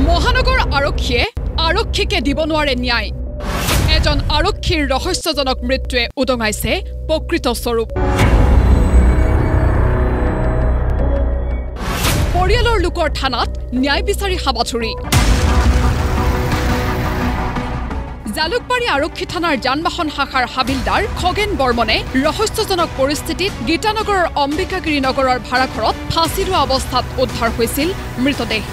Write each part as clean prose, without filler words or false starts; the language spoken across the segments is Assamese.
মহানগৰ আৰক্ষীয়ে আৰক্ষীকে দিব নোৱাৰে ন্যায় এজন আৰক্ষীৰ ৰহস্যজনক মৃত্যুৱে উদঙাইছে প্ৰকৃত স্বৰূপ পৰিয়ালৰ লোকৰ থানাত ন্যায় বিচাৰি হাবাথুৰি জালুকবাৰী আৰক্ষী থানাৰ যানবাহন শাখাৰ হাবিলদাৰ খগেন বৰ্মনে ৰহস্যজনক পৰিস্থিতিত গীতানগৰৰ অম্বিকাগিৰি নগৰৰ ভাড়াঘৰত ফাঁচি লোৱা অৱস্থাত উদ্ধাৰ হৈছিল মৃতদেহ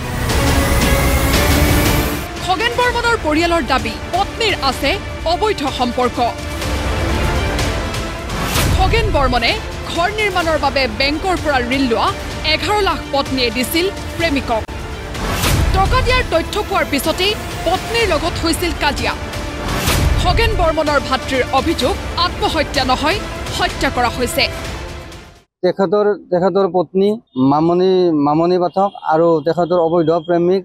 খগেন বৰ্মনৰ পৰিয়ালৰ দাবী পত্নীৰ আছে অবৈধ সম্পৰ্ক খগেন বৰ্মনে ঘৰ নিৰ্মাণৰ বাবে বেংকৰ পৰা ঋণ লোৱা 11 লাখ পত্নীয়ে দিছিল প্ৰেমিকক টকা দিয়াৰ তথ্য পোৱাৰ পিছতেই পত্নীৰ লগত হৈছিল কাজিয়া খগেন বৰ্মনৰ ভাতৃৰ অভিযোগ আত্মহত্যা নহয় হত্যা কৰা হৈছে তেখেতৰ পত্নী মামনি পাঠক আৰু তেখেতৰ অবৈধ প্ৰেমিক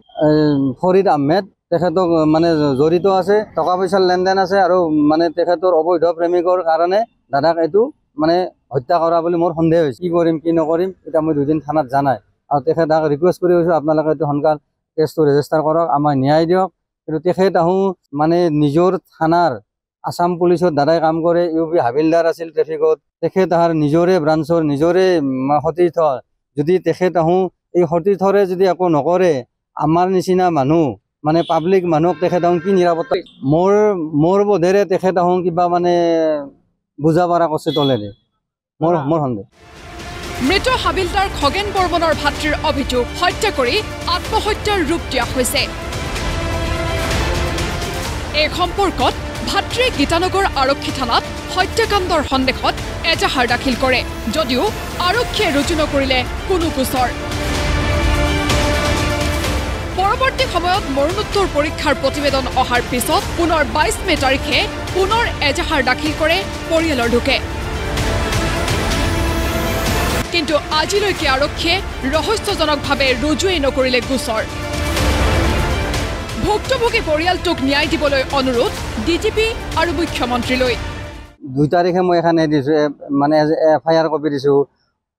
ফৰিদ আহমেদ তেখেতক মানে জড়িত আছে টকা পইচাৰ লেনদেন আছে আৰু মানে তেখেতৰ অবৈধ প্ৰেমিকৰ কাৰণে দাদাক এইটো মানে হত্যা কৰা বুলি মোৰ সন্দেহ হৈছে কি কৰিম কি নকৰিম এটা মই দুদিন থানাত জানাই আৰু তেখেতক ৰিকুৱেষ্ট কৰি কৈছোঁ আপোনালোকে এইটো সোনকাল কেছটো ৰেজিষ্টাৰ কৰক আমাক ন্যায় দিয়ক কিন্তু তেখেত মানে নিজৰ থানাৰ আসাম পুলিচত দাদাই কাম কৰে UP হাবিলদাৰ আছিল ট্ৰেফিকত তেখেত নিজৰে ব্ৰাঞ্চৰ নিজৰে সতীৰ্থ যদি তেখেত এই সতীৰ্থৰে যদি একো নকৰে আমাৰ নিচিনা মানুহ মানে পাব্লিক মানুহক তেখেত কি নিৰাপত্তা মোৰ বোধেৰে তেখেত কিবা মানে বুজা পৰা কছে তলেৰে মোৰ সন্দেহ মৃত হাবিলদাৰ খগেন বৰ্মনৰ ভাতৃৰ অভিযোগ হত্যা কৰি আত্মহত্যাৰ ৰূপ দিয়া হৈছে এই সম্পৰ্কত ভাতৃয়ে গীতানগৰ আৰক্ষী থানাত হত্যাকাণ্ডৰ সন্দেহত এজাহাৰ দাখিল কৰে যদিও আৰক্ষীয়ে ৰুজু নকৰিলে কোনো গোচৰ পৰৱৰ্তী সময়ত মৰণোত্তৰ পৰীক্ষাৰ প্ৰতিবেদন অহাৰ পিছত পুনৰ 22 মে তাৰিখে পুনৰ এজাহাৰ দাখিল কৰে পৰিয়ালৰ লোকে কিন্তু আজিলৈকে আৰক্ষীয়ে ৰহস্যজনকভাৱে ৰুজুৱেই নকৰিলে গোচৰ ভুক্তভোগী পৰিয়ালটোক ন্যায় দিবলৈ অনুৰোধ DGP আৰু মুখ্যমন্ত্ৰীলৈ 2 তাৰিখে মই এখানে দিছো মানে FIR কপি দিছো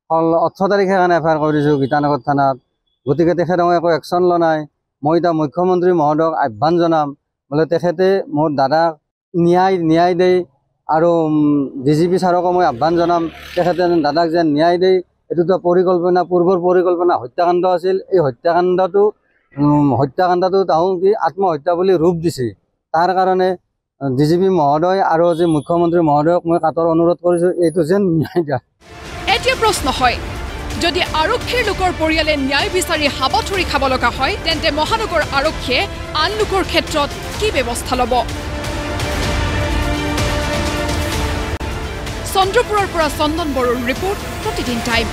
18 তাৰিখে এখানে FIR কৰি দিছো গীতানগৰ থানাত গতিকে তেখেতক একো একশন ল নাই মই এটা মুখ্যমন্ত্ৰী মহোদয়ক আহ্বান জনাম বলে তেখেতে মোৰ দাদাক ন্যায় দেই আৰু DGP ছাৰকো মই আহ্বান জনাম তেখেতে দাদাক যেন ন্যায় দেই এটোতো পূৰ্বৰ পৰিকল্পনা হত্যাকাণ্ড আছিল এই হত্যাকাণ্ডটো তাহোঁ কি আত্মহত্যা বুলি ৰূপ দিছে তাৰ কাৰণে DGP মহোদয় আৰু যে মুখ্যমন্ত্ৰী মহোদয়ক মই কাতৰ অনুৰোধ কৰিছোঁ এইটো যেন ন্যায় দিয়া এতিয়া প্ৰশ্ন হয় যদি আৰক্ষীৰ লোকৰ পৰিয়ালে ন্যায় বিচাৰি হাবাথুৰি খাব লগা হয় তেন্তে মহানগৰ আৰক্ষীয়ে আন লোকৰ ক্ষেত্ৰত কি ব্যৱস্থা ল'ব চন্দ্ৰপুৰৰ পৰা চন্দন বড়োৰ ৰিপৰ্ট প্ৰতিদিন টাইম